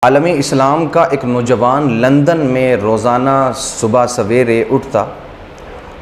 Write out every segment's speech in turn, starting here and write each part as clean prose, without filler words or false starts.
عالم اسلام کا ایک نوجوان لندن میں روزانہ صبح سویرے اٹھتا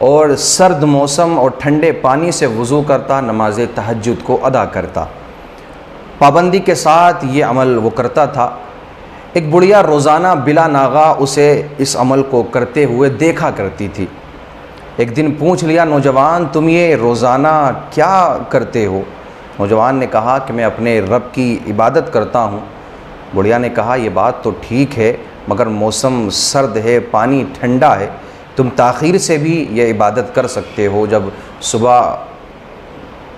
اور سرد موسم اور ٹھنڈے پانی سے وضو کرتا، نماز تہجد کو ادا کرتا۔ پابندی کے ساتھ یہ عمل وہ کرتا تھا۔ ایک بڑھیا روزانہ بلا ناغہ اسے اس عمل کو کرتے ہوئے دیکھا کرتی تھی۔ ایک دن پوچھ لیا، نوجوان تم یہ روزانہ کیا کرتے ہو؟ نوجوان نے کہا کہ میں اپنے رب کی عبادت کرتا ہوں۔ بڑھیا نے کہا یہ بات تو ٹھیک ہے، مگر موسم سرد ہے، پانی ٹھنڈا ہے، تم تاخیر سے بھی یہ عبادت کر سکتے ہو، جب صبح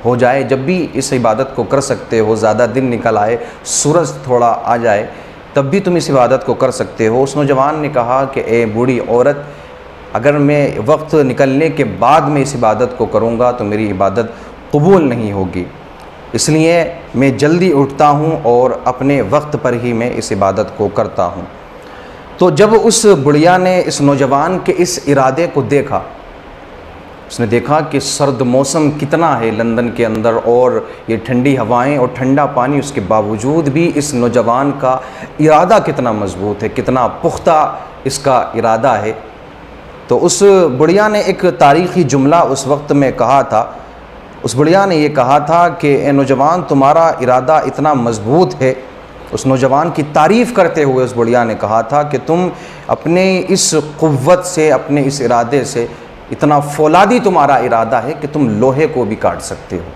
ہو جائے جب بھی اس عبادت کو کر سکتے ہو، زیادہ دن نکل آئے، سورج تھوڑا آ جائے تب بھی تم اس عبادت کو کر سکتے ہو۔ اس نوجوان نے کہا کہ اے بوڑھی عورت، اگر میں وقت نکلنے کے بعد میں اس عبادت کو کروں گا تو میری عبادت قبول نہیں ہوگی، اس لیے میں جلدی اٹھتا ہوں اور اپنے وقت پر ہی میں اس عبادت کو کرتا ہوں۔ تو جب اس بڑھیا نے اس نوجوان کے اس ارادے کو دیکھا، اس نے دیکھا کہ سرد موسم کتنا ہے لندن کے اندر اور یہ ٹھنڈی ہوائیں اور ٹھنڈا پانی، اس کے باوجود بھی اس نوجوان کا ارادہ کتنا مضبوط ہے، کتنا پختہ اس کا ارادہ ہے۔ تو اس بڑھیا نے ایک تاریخی جملہ اس وقت میں کہا تھا۔ اس بڑھیا نے یہ کہا تھا کہ اے نوجوان تمہارا ارادہ اتنا مضبوط ہے۔ اس نوجوان کی تعریف کرتے ہوئے اس بڑھیا نے کہا تھا کہ تم اپنے اس قوت سے، اپنے اس ارادے سے، اتنا فولادی تمہارا ارادہ ہے کہ تم لوہے کو بھی کاٹ سکتے ہو۔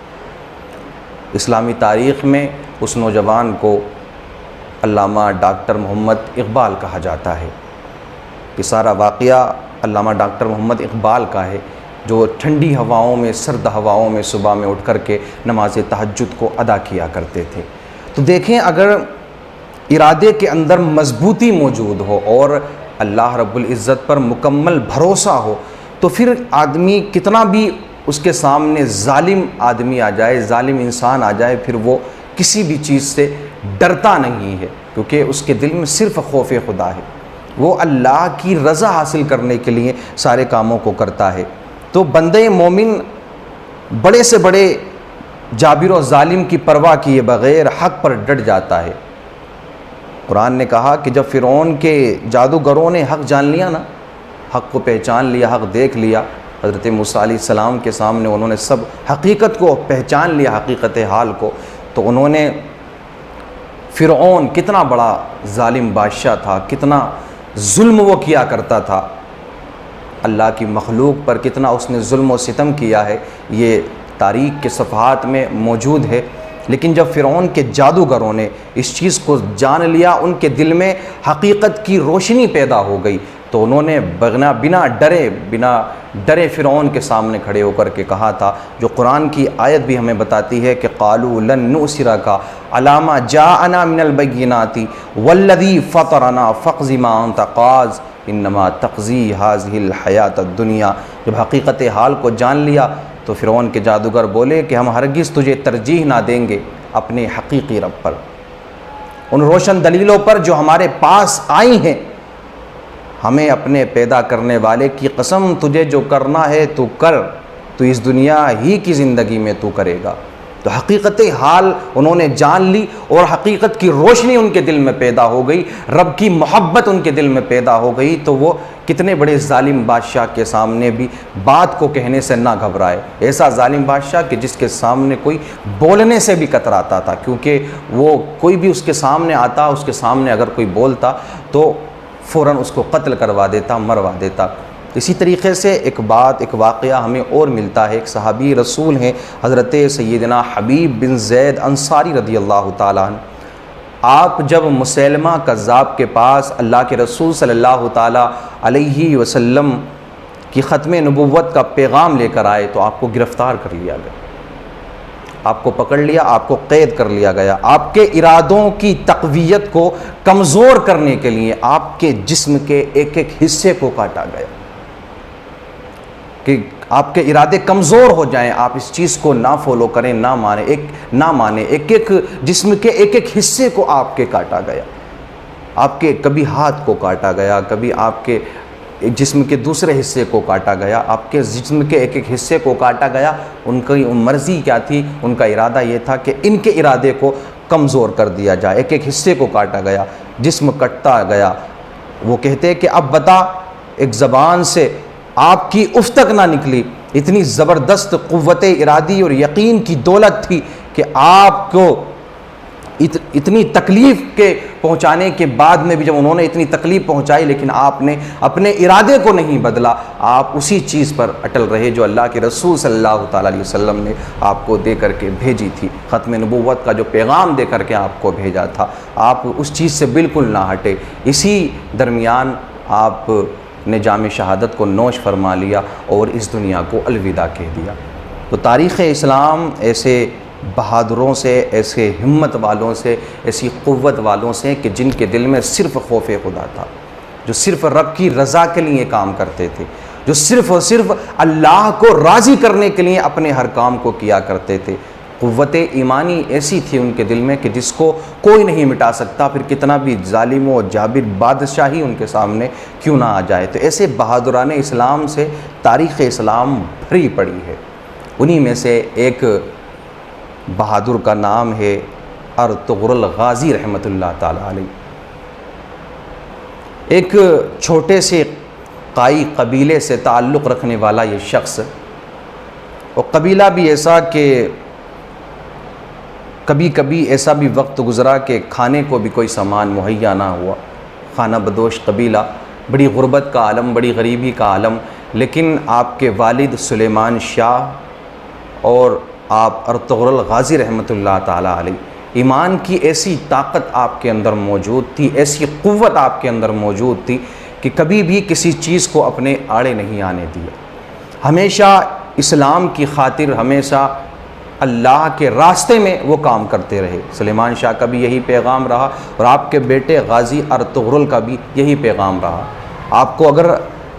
اسلامی تاریخ میں اس نوجوان کو علامہ ڈاکٹر محمد اقبال کہا جاتا ہے۔ یہ سارا واقعہ علامہ ڈاکٹر محمد اقبال کا ہے، جو ٹھنڈی ہواؤں میں، سرد ہواؤں میں صبح میں اٹھ کر کے نماز تہجد کو ادا کیا کرتے تھے۔ تو دیکھیں، اگر ارادے کے اندر مضبوطی موجود ہو اور اللہ رب العزت پر مکمل بھروسہ ہو تو پھر آدمی کتنا بھی اس کے سامنے ظالم آدمی آ جائے، ظالم انسان آ جائے، پھر وہ کسی بھی چیز سے ڈرتا نہیں ہے، کیونکہ اس کے دل میں صرف خوف خدا ہے۔ وہ اللہ کی رضا حاصل کرنے کے لیے سارے کاموں کو کرتا ہے۔ تو بندے مومن بڑے سے بڑے جابر و ظالم کی پرواہ کیے بغیر حق پر ڈٹ جاتا ہے۔ قرآن نے کہا کہ جب فرعون کے جادوگروں نے حق جان لیا نا، حق کو پہچان لیا، حق دیکھ لیا، حضرت موسیٰ علیہ السلام کے سامنے انہوں نے سب حقیقت کو پہچان لیا، حقیقت حال کو، تو انہوں نے فرعون کتنا بڑا ظالم بادشاہ تھا، کتنا ظلم وہ کیا کرتا تھا، اللہ کی مخلوق پر کتنا اس نے ظلم و ستم کیا ہے، یہ تاریخ کے صفحات میں موجود ہے۔ لیکن جب فرعون کے جادوگروں نے اس چیز کو جان لیا، ان کے دل میں حقیقت کی روشنی پیدا ہو گئی، تو انہوں نے بنا ڈرے فرعون کے سامنے کھڑے ہو کر کے کہا تھا، جو قرآن کی آیت بھی ہمیں بتاتی ہے کہ قالوا لن نؤثرک علی ما جاءنا من البینات والذی فطرنا فاقض ما انت قاض انما تقضی هذه الحیات الدنیا۔ جب حقیقت حال کو جان لیا تو فرعون کے جادوگر بولے کہ ہم ہرگز تجھے ترجیح نہ دیں گے اپنے حقیقی رب پر، ان روشن دلیلوں پر جو ہمارے پاس آئی ہیں۔ ہمیں اپنے پیدا کرنے والے کی قسم، تجھے جو کرنا ہے تو کر، تو اس دنیا ہی کی زندگی میں تو کرے گا۔ تو حقیقت حال انہوں نے جان لی اور حقیقت کی روشنی ان کے دل میں پیدا ہو گئی، رب کی محبت ان کے دل میں پیدا ہو گئی، تو وہ کتنے بڑے ظالم بادشاہ کے سامنے بھی بات کو کہنے سے نہ گھبرائے۔ ایسا ظالم بادشاہ کہ جس کے سامنے کوئی بولنے سے بھی کتراتا تھا، کیونکہ وہ کوئی بھی اس کے سامنے آتا، اس کے سامنے اگر کوئی بولتا تو فوراً اس کو قتل کروا دیتا، مروا دیتا۔ اسی طریقے سے ایک واقعہ ہمیں اور ملتا ہے۔ ایک صحابی رسول ہیں حضرت سیدنا حبیب بن زید انصاری رضی اللہ تعالیٰ عنہ۔ آپ جب مسیلمہ کذاب کے پاس اللہ کے رسول صلی اللہ تعالیٰ علیہ وسلم کی ختم نبوت کا پیغام لے کر آئے تو آپ کو گرفتار کر لیا گیا، آپ کو پکڑ لیا، آپ کو قید کر لیا گیا۔ آپ کے ارادوں کی تقویت کو کمزور کرنے کے لیے آپ کے جسم کے ایک ایک حصے کو کاٹا گیا کہ آپ کے ارادے کمزور ہو جائیں، آپ اس چیز کو نہ فالو کریں، نہ مانیں۔ ایک ایک جسم کے ایک ایک حصے کو آپ کے کاٹا گیا۔ آپ کے کبھی ہاتھ کو کاٹا گیا، کبھی آپ کے جسم کے دوسرے حصے کو کاٹا گیا، آپ کے جسم کے ایک ایک حصے کو کاٹا گیا۔ ان کی مرضی کیا تھی؟ ان کا ارادہ یہ تھا کہ ان کے ارادے کو کمزور کر دیا جائے، ایک ایک حصے کو کاٹا گیا، جسم کٹتا گیا۔ وہ کہتے کہ اب بتا، ایک زبان سے آپ کی اف تک نہ نکلی، اتنی زبردست قوت ارادی اور یقین کی دولت تھی کہ آپ کو اتنی تکلیف کے پہنچانے کے بعد میں بھی، جب انہوں نے اتنی تکلیف پہنچائی، لیکن آپ نے اپنے ارادے کو نہیں بدلا، آپ اسی چیز پر اٹل رہے جو اللہ کے رسول صلی اللہ تعالیٰ علیہ وسلم نے آپ کو دے کر کے بھیجی تھی، ختم نبوت کا جو پیغام دے کر کے آپ کو بھیجا تھا، آپ اس چیز سے بالکل نہ ہٹے۔ اسی درمیان آپ نے جام شہادت کو نوش فرما لیا اور اس دنیا کو الوداع کہہ دیا۔ تو تاریخ اسلام ایسے بہادروں سے، ایسے ہمت والوں سے، ایسی قوت والوں سے کہ جن کے دل میں صرف خوف خدا تھا، جو صرف رب کی رضا کے لیے کام کرتے تھے، جو صرف اور صرف اللہ کو راضی کرنے کے لیے اپنے ہر کام کو کیا کرتے تھے۔ قوت ایمانی ایسی تھی ان کے دل میں کہ جس کو کوئی نہیں مٹا سکتا، پھر کتنا بھی ظالم و جابر بادشاہی ان کے سامنے کیوں نہ آ جائے۔ تو ایسے بہادران اسلام سے تاریخ اسلام بھری پڑی ہے۔ انہی میں سے ایک بہادر کا نام ہے ارطغرل غازی رحمۃ اللہ تعالیٰ علیہ۔ ایک چھوٹے سے قائی قبیلے سے تعلق رکھنے والا یہ شخص، اور قبیلہ بھی ایسا کہ کبھی کبھی ایسا بھی وقت گزرا کہ کھانے کو بھی کوئی سامان مہیا نہ ہوا، خانہ بدوش قبیلہ، بڑی غربت کا عالم، بڑی غریبی کا عالم، لیکن آپ کے والد سلیمان شاہ اور آپ ارطغرل غازی رحمۃ اللہ تعالیٰ علیہ، ایمان کی ایسی طاقت آپ کے اندر موجود تھی، ایسی قوت آپ کے اندر موجود تھی کہ کبھی بھی کسی چیز کو اپنے آڑے نہیں آنے دیا، ہمیشہ اسلام کی خاطر، ہمیشہ اللہ کے راستے میں وہ کام کرتے رہے۔ سلیمان شاہ کا بھی یہی پیغام رہا، اور آپ کے بیٹے غازی ارطغرل کا بھی یہی پیغام رہا۔ آپ کو اگر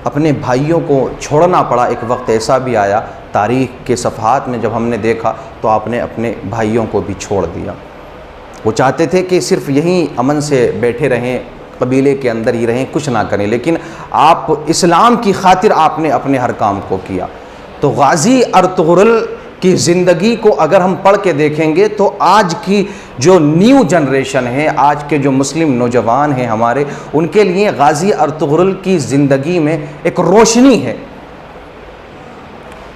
اپنے بھائیوں کو چھوڑنا پڑا، ایک وقت ایسا بھی آیا تاریخ کے صفحات میں جب ہم نے دیکھا تو آپ نے اپنے بھائیوں کو بھی چھوڑ دیا۔ وہ چاہتے تھے کہ صرف یہیں امن سے بیٹھے رہیں، قبیلے کے اندر ہی رہیں، کچھ نہ کریں، لیکن آپ اسلام کی خاطر آپ نے اپنے ہر کام کو کیا۔ تو غازی ارطغرل کی زندگی کو اگر ہم پڑھ کے دیکھیں گے تو آج کی جو نیو جنریشن ہے، آج کے جو مسلم نوجوان ہیں ہمارے، ان کے لیے غازی ارطغرل کی زندگی میں ایک روشنی ہے،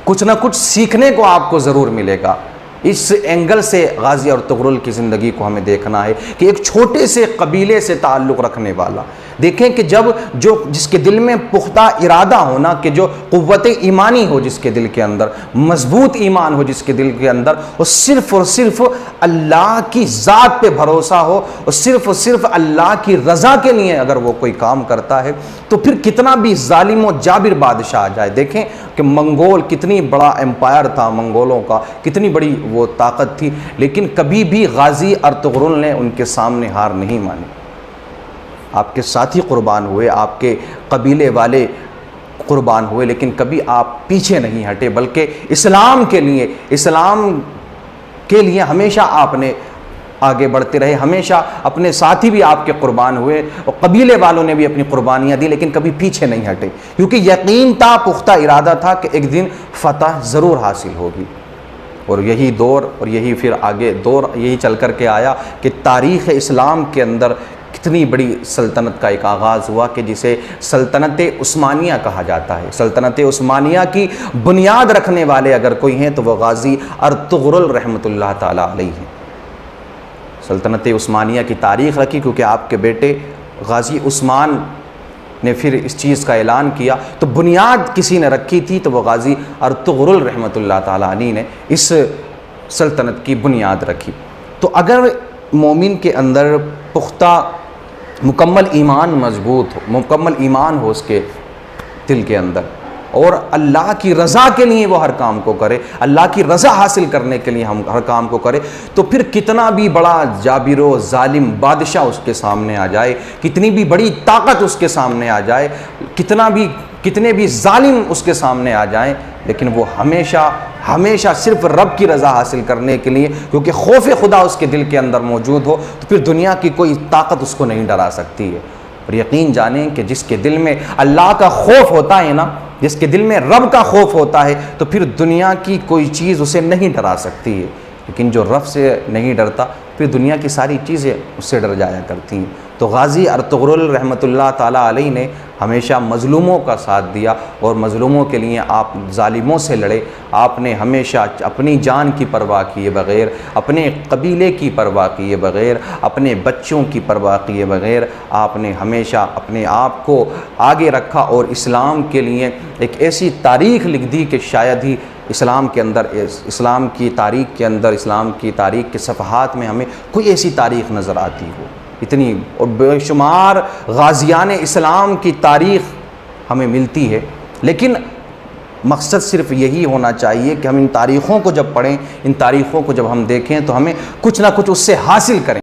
کچھ نہ کچھ سیکھنے کو آپ کو ضرور ملے گا۔ اس اینگل سے غازی ارطغرل کی زندگی کو ہمیں دیکھنا ہے کہ ایک چھوٹے سے قبیلے سے تعلق رکھنے والا، دیکھیں کہ جس کے دل میں پختہ ارادہ ہونا، کہ جو قوت ایمانی ہو جس کے دل کے اندر، مضبوط ایمان ہو جس کے دل کے اندر، وہ صرف اور صرف اللہ کی ذات پہ بھروسہ ہو، اور صرف اللہ کی رضا کے لیے اگر وہ کوئی کام کرتا ہے، تو پھر کتنا بھی ظالم و جابر بادشاہ آ جائے۔ دیکھیں کہ منگول کتنی بڑا امپائر تھا، منگولوں کا کتنی بڑی وہ طاقت تھی، لیکن کبھی بھی غازی ارطغرل نے ان کے سامنے ہار نہیں مانی۔ آپ کے ساتھی قربان ہوئے، آپ کے قبیلے والے قربان ہوئے، لیکن کبھی آپ پیچھے نہیں ہٹے، بلکہ اسلام کے لیے ہمیشہ آپ نے آگے بڑھتے رہے، ہمیشہ اپنے ساتھی بھی آپ کے قربان ہوئے، اور قبیلے والوں نے بھی اپنی قربانیاں دی، لیکن کبھی پیچھے نہیں ہٹے، کیونکہ یقین تھا، پختہ ارادہ تھا کہ ایک دن فتح ضرور حاصل ہوگی۔ اور یہی دور، اور یہی پھر آگے دور یہی چل کر کے آیا کہ تاریخ اسلام کے اندر کتنی بڑی سلطنت کا ایک آغاز ہوا کہ جسے سلطنت عثمانیہ کہا جاتا ہے۔ سلطنت عثمانیہ کی بنیاد رکھنے والے اگر کوئی ہیں تو وہ غازی ارطغرل رحمۃ اللہ تعالیٰ علیہ ہیں۔ سلطنت عثمانیہ کی تاریخ رکھی کیونکہ آپ کے بیٹے غازی عثمان نے پھر اس چیز کا اعلان کیا، تو بنیاد کسی نے رکھی تھی تو وہ غازی ارطغرل رحمۃ اللہ تعالیٰ علیہ نے اس سلطنت کی بنیاد رکھی۔ تو اگر مومن کے اندر پختہ مکمل ایمان مضبوط ہو، مکمل ایمان ہو اس کے دل کے اندر، اور اللہ کی رضا کے لیے وہ ہر کام کو کرے، اللہ کی رضا حاصل کرنے کے لیے ہم ہر کام کو کرے، تو پھر کتنا بھی بڑا جابر و ظالم بادشاہ اس کے سامنے آ جائے، کتنی بھی بڑی طاقت اس کے سامنے آ جائے، کتنے بھی ظالم اس کے سامنے آ جائیں، لیکن وہ ہمیشہ صرف رب کی رضا حاصل کرنے کے لیے، کیونکہ خوف خدا اس کے دل کے اندر موجود ہو، تو پھر دنیا کی کوئی طاقت اس کو نہیں ڈرا سکتی ہے۔ اور یقین جانیں کہ جس کے دل میں اللہ کا خوف ہوتا ہے نا، جس کے دل میں رب کا خوف ہوتا ہے، تو پھر دنیا کی کوئی چیز اسے نہیں ڈرا سکتی ہے، لیکن جو رب سے نہیں ڈرتا پھر دنیا کی ساری چیزیں اس سے ڈر جایا کرتی ہیں۔ تو غازی ارطغرل رحمۃ اللہ تعالیٰ علیہ نے ہمیشہ مظلوموں کا ساتھ دیا اور مظلوموں کے لیے آپ ظالموں سے لڑے۔ آپ نے ہمیشہ اپنی جان کی پرواہ کیے بغیر، اپنے قبیلے کی پرواہ کیے بغیر، اپنے بچوں کی پرواہ کیے بغیر آپ نے ہمیشہ اپنے آپ کو آگے رکھا اور اسلام کے لیے ایک ایسی تاریخ لکھ دی کہ شاید ہی اسلام کے اندر، اسلام کی تاریخ کے اندر، اسلام کی تاریخ کے صفحات میں ہمیں کوئی ایسی تاریخ نظر آتی ہو۔ اتنی اور بے شمار غازیان اسلام کی تاریخ ہمیں ملتی ہے، لیکن مقصد صرف یہی ہونا چاہیے کہ ہم ان تاریخوں کو جب پڑھیں، ان تاریخوں کو جب ہم دیکھیں تو ہمیں کچھ نہ کچھ اس سے حاصل کریں۔